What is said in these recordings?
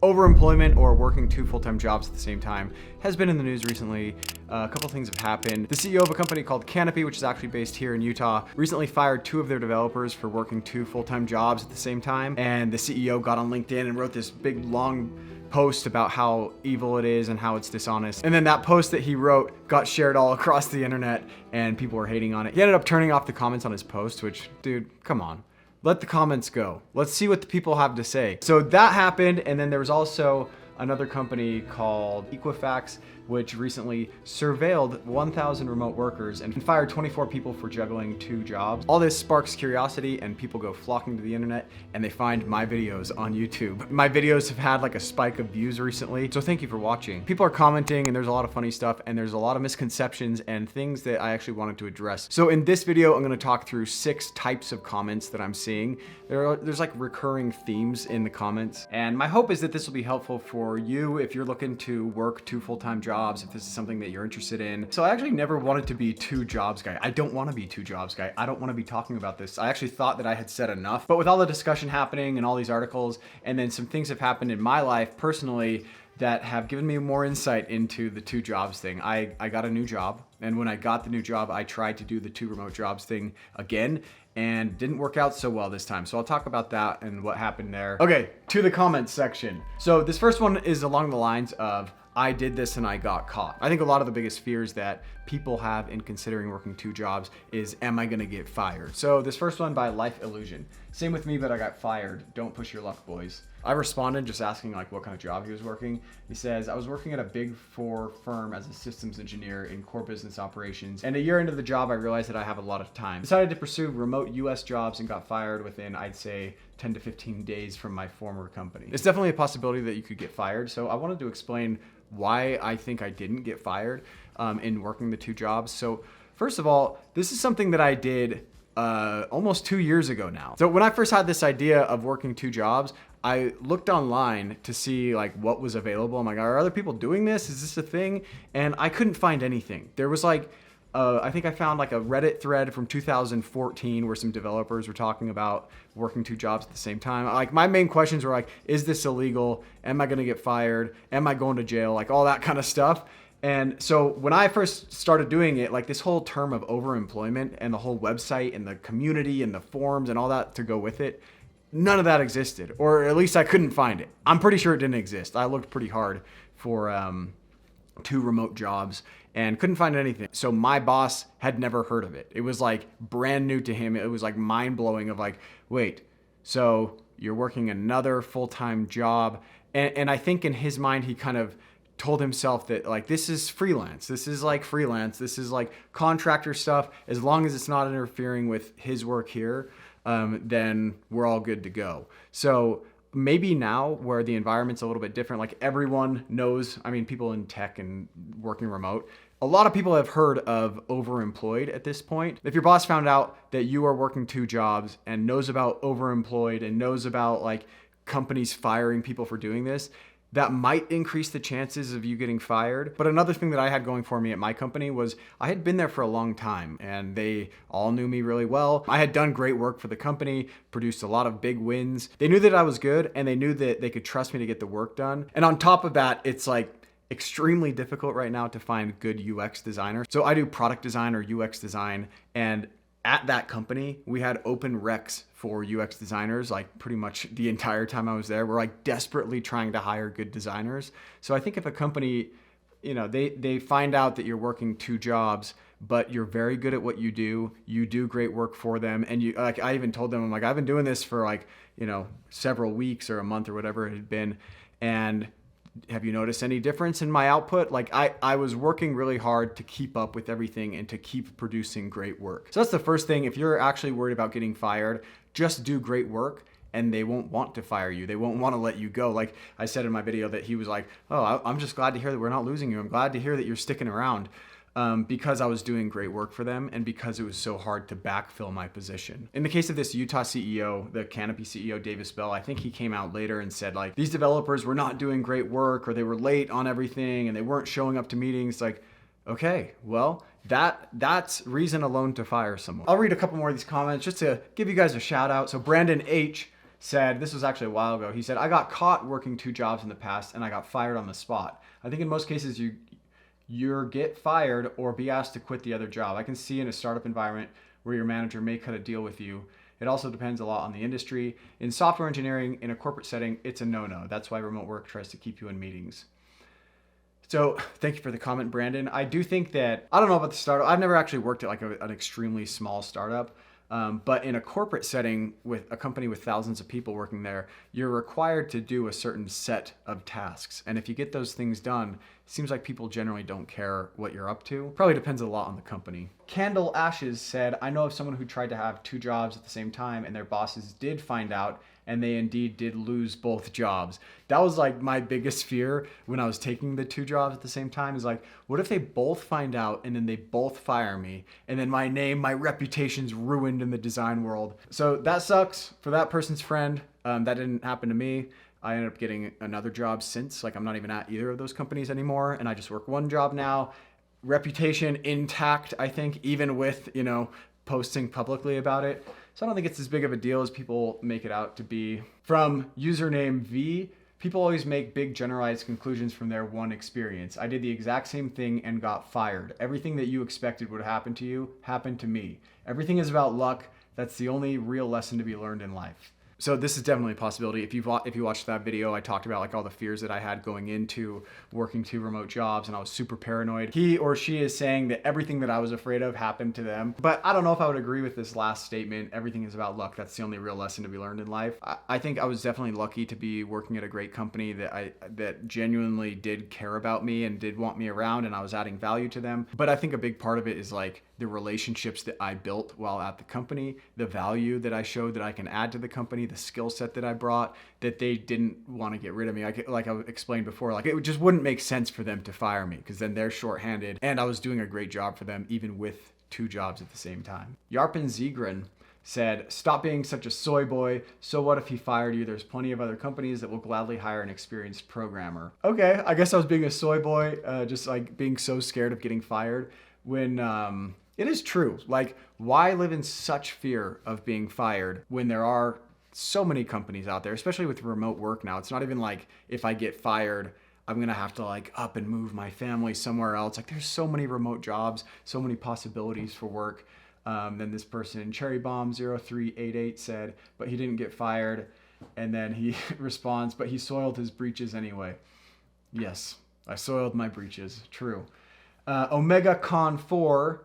Overemployment, or working two full-time jobs at the same time, has been in the news recently. A couple things have happened. The CEO of a company called Canopy, which is actually based here in Utah, recently fired 2 of their developers for working 2 full-time jobs at the same time. And the CEO got on LinkedIn and wrote this big long post about how evil it is and how it's dishonest. And then that post that he wrote got shared all across the internet and people were hating on it. He ended up turning off the comments on his post, which, dude, come on. Let the comments go. Let's see what the people have to say. So that happened, and then there was also another company called Equifax, which recently surveilled 1,000 remote workers and fired 24 people for juggling 2 jobs. All this sparks curiosity and people go flocking to the internet and they find my videos on YouTube. My videos have had like a spike of views recently, so thank you for watching. People are commenting and there's a lot of funny stuff and there's a lot of misconceptions and things that I actually wanted to address. So in this video, I'm gonna talk through 6 types of comments that I'm seeing. There's like recurring themes in the comments, and my hope is that this will be helpful for you if you're looking to work 2 full-time jobs, if this is something that you're interested in. So I actually never wanted to be 2 jobs guy. I don't want to be 2 jobs guy. I don't want to be talking about this. I actually thought that I had said enough, but with all the discussion happening and all these articles, and then some things have happened in my life personally that have given me more insight into the 2 jobs thing. I got a new job, and when I got the new job, I tried to do the 2 remote jobs thing again, and didn't work out so well this time. So I'll talk about that and what happened there. Okay, to the comments section. So this first one is along the lines of, I did this and I got caught. I think a lot of the biggest fears that people have in considering working 2 jobs is, am I gonna get fired? So this first one by Life Illusion. Same with me, but I got fired. Don't push your luck, boys. I responded just asking like what kind of job he was working. He says, I was working at a big 4 firm as a systems engineer in core business operations. And a year into the job, I realized that I have a lot of time. Decided to pursue remote US jobs and got fired within, I'd say, 10 to 15 days from my former company. It's definitely a possibility that you could get fired. So I wanted to explain why I think I didn't get fired in working the 2 jobs. So first of all, this is something that I did almost 2 years ago now. So when I first had this idea of working 2 jobs, I looked online to see like what was available. I'm like, are other people doing this? Is this a thing? And I couldn't find anything. There was like, I think I found like a Reddit thread from 2014 where some developers were talking about working 2 jobs at the same time. Like my main questions were like, is this illegal? Am I gonna get fired? Am I going to jail? Like all that kind of stuff. And so when I first started doing it, like this whole term of overemployment and the whole website and the community and the forums and all that to go with it, none of that existed, or at least I couldn't find it. I'm pretty sure it didn't exist. I looked pretty hard for 2 remote jobs and couldn't find anything. So my boss had never heard of it. It was like brand new to him. It was like mind blowing of like, wait, so you're working another full-time job. And I think in his mind, he kind of told himself that like, this is freelance. This is like freelance. This is like contractor stuff. As long as it's not interfering with his work here, then we're all good to go. So maybe now where the environment's a little bit different, like everyone knows, I mean, people in tech and working remote, a lot of people have heard of overemployed at this point. If your boss found out that you are working 2 jobs and knows about overemployed and knows about like companies firing people for doing this, that might increase the chances of you getting fired. But another thing that I had going for me at my company was I had been there for a long time and they all knew me really well. I had done great work for the company, produced a lot of big wins. They knew that I was good and they knew that they could trust me to get the work done. And on top of that, it's like extremely difficult right now to find good UX designers. So I do product design or UX design, and at that company, we had open recs for UX designers, like pretty much the entire time I was there. We're like desperately trying to hire good designers. So I think if a company, you know, they find out that you're working 2 jobs, but you're very good at what you do great work for them. And you, like, I even told them, I'm like, I've been doing this for like, you know, several weeks or a month or whatever it had been. And have you noticed any difference in my output? Like I was working really hard to keep up with everything and to keep producing great work. So that's the first thing. If you're actually worried about getting fired, just do great work and they won't want to fire you. They won't want to let you go. Like I said in my video that he was like, oh, I'm just glad to hear that we're not losing you. I'm glad to hear that you're sticking around. Because I was doing great work for them and because it was so hard to backfill my position. In the case of this Utah CEO, the Canopy CEO, Davis Bell, I think he came out later and said like, these developers were not doing great work or they were late on everything and they weren't showing up to meetings. Like, okay, well, that's reason alone to fire someone. I'll read a couple more of these comments just to give you guys a shout out. So Brandon H said, this was actually a while ago, he said, I got caught working 2 jobs in the past and I got fired on the spot. I think in most cases you get fired or be asked to quit the other job. I can see in a startup environment where your manager may cut a deal with you. It also depends a lot on the industry. In software engineering, in a corporate setting, it's a no-no. That's why remote work tries to keep you in meetings. So thank you for the comment, Brandon. I do think that, I don't know about the startup. I've never actually worked at like an extremely small startup. But in a corporate setting with a company with thousands of people working there, you're required to do a certain set of tasks. And if you get those things done, it seems like people generally don't care what you're up to. Probably depends a lot on the company. Candle Ashes said, I know of someone who tried to have 2 jobs at the same time and their bosses did find out and they indeed did lose both jobs. That was like my biggest fear when I was taking the 2 jobs at the same time, is like, what if they both find out and then they both fire me and then my name, my reputation's ruined in the design world. So that sucks for that person's friend. That didn't happen to me. I ended up getting another job since, like I'm not even at either of those companies anymore. And I just work one job now. Reputation intact, I think, even with, posting publicly about it. So I don't think it's as big of a deal as people make it out to be. From username V, people always make big generalized conclusions from their one experience. I did the exact same thing and got fired. Everything that you expected would happen to you happened to me. Everything is about luck. That's the only real lesson to be learned in life. So this is definitely a possibility. If you watched that video, I talked about like all the fears that I had going into working 2 remote jobs and I was super paranoid. He or she is saying that everything that I was afraid of happened to them. But I don't know if I would agree with this last statement. Everything is about luck. That's the only real lesson to be learned in life. I think I was definitely lucky to be working at a great company that genuinely did care about me and did want me around and I was adding value to them. But I think a big part of it is like the relationships that I built while at the company, the value that I showed that I can add to the company, the skill set that I brought, that they didn't want to get rid of me. Like I explained before, like it just wouldn't make sense for them to fire me because then they're shorthanded and I was doing a great job for them even with 2 jobs at the same time. Yarpin Zegrin said, stop being such a soy boy. So what if he fired you? There's plenty of other companies that will gladly hire an experienced programmer. Okay, I guess I was being a soy boy, just like being so scared of getting fired when it is true. Like, why live in such fear of being fired when there are so many companies out there, especially with remote work now? It's not even like if I get fired, I'm going to have to like up and move my family somewhere else. Like there's so many remote jobs, so many possibilities for work. Then this person, Cherrybomb0388 said, but he didn't get fired. And then he responds, but he soiled his breeches anyway. Yes, I soiled my breeches. True. OmegaCon4,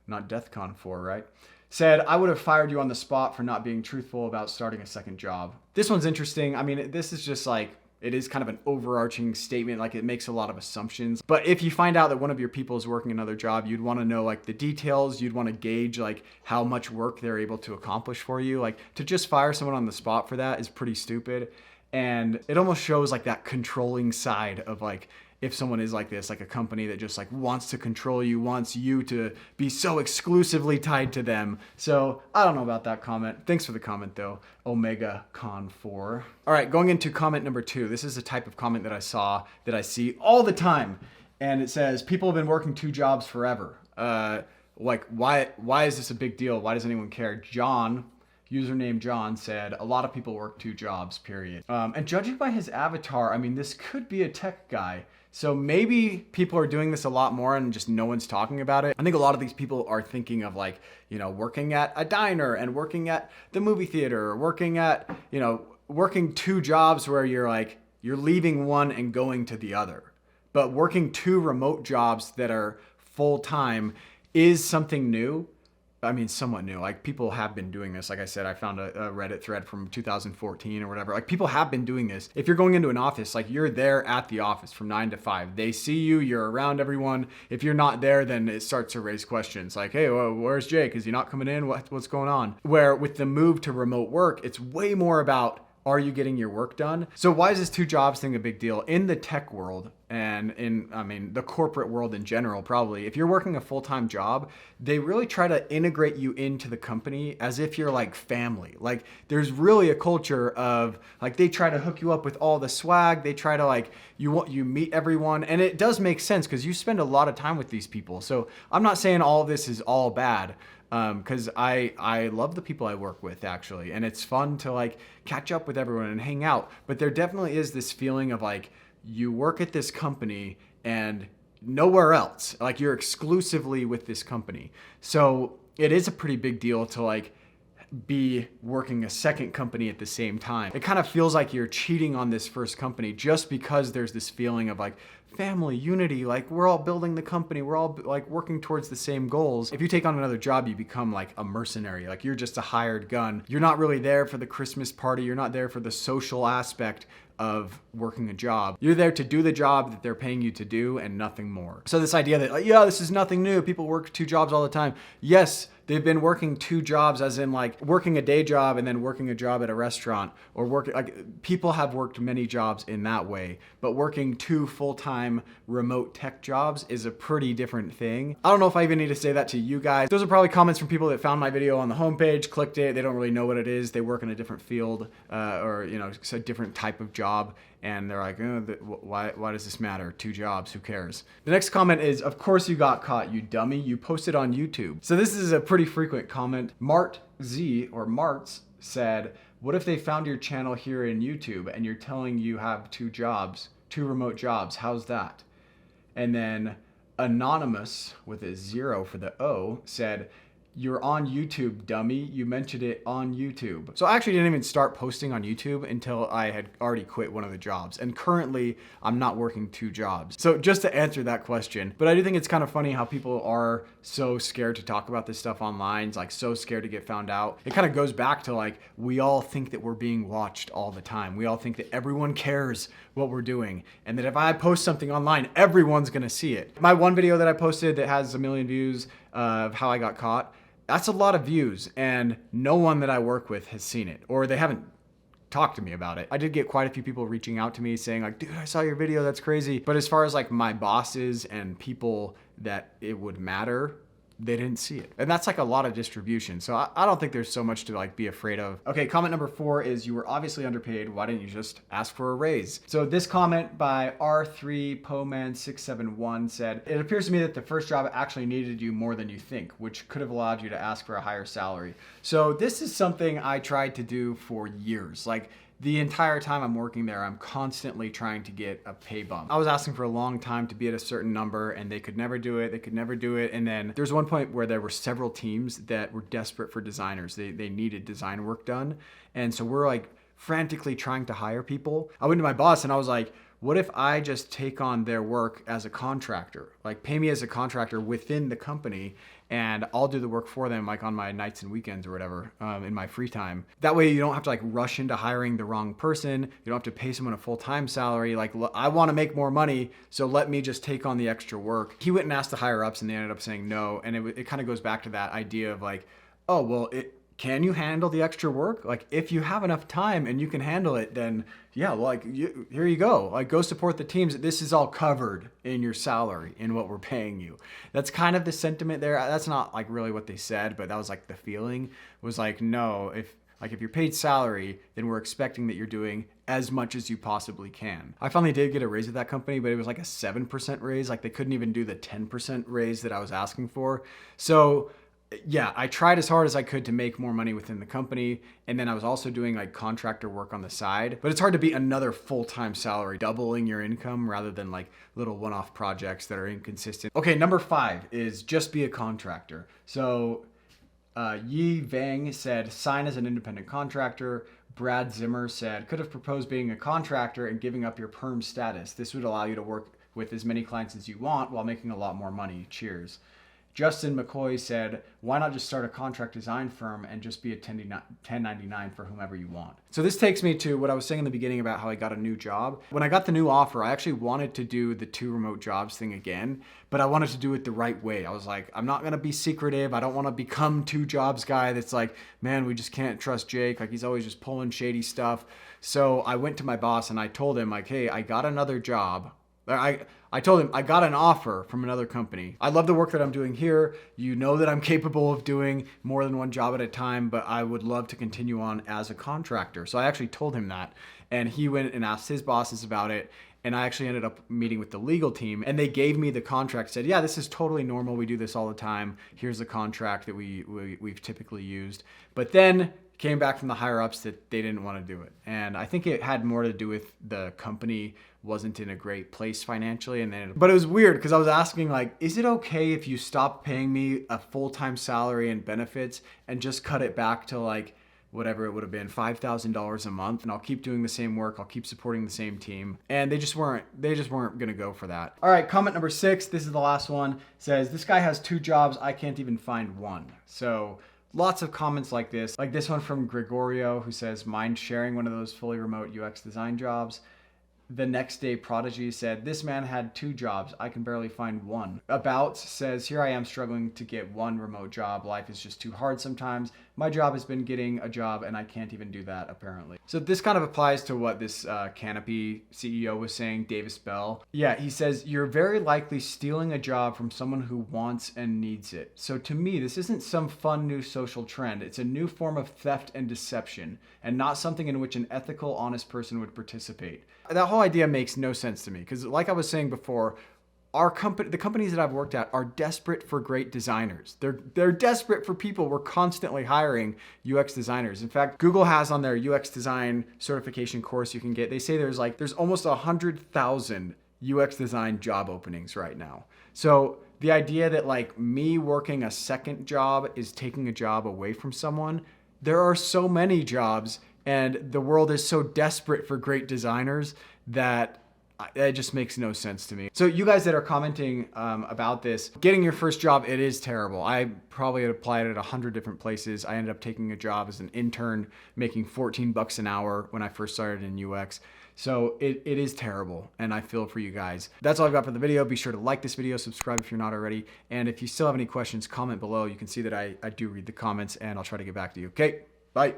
not DeathCon4, right? Said, I would have fired you on the spot for not being truthful about starting a second job. This one's interesting. I mean, this is just like, it is kind of an overarching statement. Like it makes a lot of assumptions. But if you find out that one of your people is working another job, you'd want to know like the details. You'd want to gauge like how much work they're able to accomplish for you. Like to just fire someone on the spot for that is pretty stupid. And it almost shows like that controlling side of like, if someone is like this, like a company that just like wants to control you, wants you to be so exclusively tied to them. So I don't know about that comment. Thanks for the comment though, OmegaCon4. All right, going into comment number 2. This is a type of comment that I see all the time. And it says, people have been working 2 jobs forever. Like why is this a big deal? Why does anyone care? John, username John, said, a lot of people work 2 jobs, period. And judging by his avatar, I mean, this could be a tech guy. So maybe people are doing this a lot more and just no one's talking about it. I think a lot of these people are thinking of like, working at a diner and working at the movie theater, or working at, working 2 jobs where you're leaving one and going to the other. But working 2 remote jobs that are full-time is something new. I mean, somewhat new. Like people have been doing this. Like I said, I found a Reddit thread from 2014 or whatever. Like people have been doing this. If you're going into an office, like you're there at the office from 9 to 5. They see you, you're around everyone. If you're not there, then it starts to raise questions like, hey, well, where's Jake? Is he not coming in? What's going on? Where with the move to remote work, it's way more about, are you getting your work done? So why is this 2 jobs thing a big deal? In the tech world and in the corporate world in general, probably, if you're working a full-time job, they really try to integrate you into the company as if you're like family. Like there's really a culture of like, they try to hook you up with all the swag. They try to like, you meet everyone. And it does make sense because you spend a lot of time with these people. So I'm not saying all of this is all bad. Because I love the people I work with, actually, and it's fun to like catch up with everyone and hang out. But there definitely is this feeling of like you work at this company and nowhere else. Like you're exclusively with this company. So it is a pretty big deal to like be working a second company at the same time. It kind of feels like you're cheating on this first company just because there's this feeling of like family unity, like we're all building the company, we're all like working towards the same goals. If you take on another job, you become like a mercenary, like you're just a hired gun. You're not really there for the Christmas party, you're not there for the social aspect of working a job. You're there to do the job that they're paying you to do and nothing more. So this idea that like, yeah, this is nothing new, people work 2 jobs all the time. Yes, they've been working 2 jobs, as in like working a day job and then working a job at a restaurant, or working, like people have worked many jobs in that way, but working 2 full-time remote tech jobs is a pretty different thing. I don't know if I even need to say that to you guys. Those are probably comments from people that found my video on the homepage, clicked it, they don't really know what it is, they work in a different field, or you know, it's a different type of job, and they're like, oh, why does this matter? 2 jobs, who cares? The next comment is, of course you got caught, you dummy. You posted on YouTube. So this is a pretty frequent comment. Mart Z, or Marts, said, what if they found your channel here in YouTube and you're telling you have 2 jobs, 2 remote jobs? How's that? And then Anonymous, with a 0 for the O, said, you're on YouTube, dummy. You mentioned it on YouTube. So I actually didn't even start posting on YouTube until I had already quit one of the jobs. And currently I'm not working 2 jobs. So just to answer that question, but I do think it's kind of funny how people are so scared to talk about this stuff online, like so scared to get found out. It kind of goes back to like, we all think that we're being watched all the time. We all think that everyone cares what we're doing. And that if I post something online, everyone's gonna see it. My one video that I posted that has 1 million views of how I got caught, that's a lot of views, and no one that I work with has seen it, or they haven't talked to me about it. I did get quite a few people reaching out to me saying like, dude, I saw your video, that's crazy. But as far as like my bosses and people that it would matter, they didn't see it. And that's like a lot of distribution. So I don't think there's so much to like be afraid of. Okay, comment number 4 is, you were obviously underpaid. Why didn't you just ask for a raise? So this comment by R3Poman671 said, it appears to me that the first job actually needed you more than you think, which could have allowed you to ask for a higher salary. So this is something I tried to do for years. Like, the entire time I'm working there, I'm constantly trying to get a pay bump. I was asking for a long time to be at a certain number, and they could never do it. They could never do it. And then there's one point where there were several teams that were desperate for designers. They needed design work done. And so we're like frantically trying to hire people. I went to my boss and I was like, what if I just take on their work as a contractor? Like, pay me as a contractor within the company, and I'll do the work for them, like on my nights and weekends or whatever, in my free time. That way you don't have to like rush into hiring the wrong person. You don't have to pay someone a full-time salary. Like, I want to make more money, so let me just take on the extra work. He went and asked the higher ups, and they ended up saying no. And it kind of goes back to that idea of like, oh, well, can you handle the extra work? Like, if you have enough time and you can handle it, then yeah, like here you go. Like, go support the teams. This is all covered in your salary, in what we're paying you. That's kind of the sentiment there. That's not like really what they said, but that was like the feeling was like, no, if you're paid salary, then we're expecting that you're doing as much as you possibly can. I finally did get a raise at that company, but it was like a 7% raise. Like, they couldn't even do the 10% raise that I was asking for. So yeah, I tried as hard as I could to make more money within the company. And then I was also doing like contractor work on the side, but it's hard to beat another full-time salary, doubling your income rather than like little one-off projects that are inconsistent. Okay, number 5 is just be a contractor. So Yi Vang said, sign as an independent contractor. Brad Zimmer said, could have proposed being a contractor and giving up your perm status. This would allow you to work with as many clients as you want while making a lot more money. Cheers. Justin McCoy said, why not just start a contract design firm and just be a 1099 for whomever you want? So this takes me to what I was saying in the beginning about how I got a new job. When I got the new offer, I actually wanted to do the 2 remote jobs thing again, but I wanted to do it the right way. I was like, I'm not gonna be secretive. I don't wanna become 2 jobs guy that's like, man, we just can't trust Jake. Like, he's always just pulling shady stuff. So I went to my boss and I told him like, hey, I got another job. I told him I got an offer from another company. I love the work that I'm doing here. You know that I'm capable of doing more than one job at a time, but I would love to continue on as a contractor. So I actually told him that, and he went and asked his bosses about it. And I actually ended up meeting with the legal team, and they gave me the contract, said, yeah, this is totally normal. We do this all the time. Here's the contract that we've typically used. But then came back from the higher ups that they didn't want to do it. And I think it had more to do with the company wasn't in a great place financially. But it was weird because I was asking, like, is it okay if you stop paying me a full-time salary and benefits and just cut it back to like whatever it would have been, $5,000 a month, and I'll keep doing the same work, I'll keep supporting the same team. And they just weren't gonna go for that. All right, comment number 6, this is the last one, says, this guy has 2 jobs, I can't even find one. So lots of comments like this one from Gregorio, who says, mind sharing one of those fully remote UX design jobs. The next day Prodigy said, this man had 2 jobs, I can barely find one. About says, here I am struggling to get one remote job. Life is just too hard sometimes. My job has been getting a job and I can't even do that apparently. So this kind of applies to what this Canopy CEO was saying, Davis Bell. Yeah, he says, you're very likely stealing a job from someone who wants and needs it. So to me, this isn't some fun new social trend. It's a new form of theft and deception, and not something in which an ethical, honest person would participate. That whole idea makes no sense to me because, like I was saying before, the companies that I've worked at are desperate for great designers. They're desperate for people. We're constantly hiring UX designers. In fact, Google has on their UX design certification course you can get, they say there's almost 100,000 UX design job openings right now. So the idea that like me working a second job is taking a job away from someone, there are so many jobs and the world is so desperate for great designers that it just makes no sense to me. So you guys that are commenting about this, getting your first job, it is terrible. I probably had applied at 100 different places. I ended up taking a job as an intern, making 14 bucks an hour when I first started in UX. So it is terrible, and I feel for you guys. That's all I've got for the video. Be sure to like this video, subscribe if you're not already, and if you still have any questions, comment below. You can see that I do read the comments, and I'll try to get back to you. Okay, bye.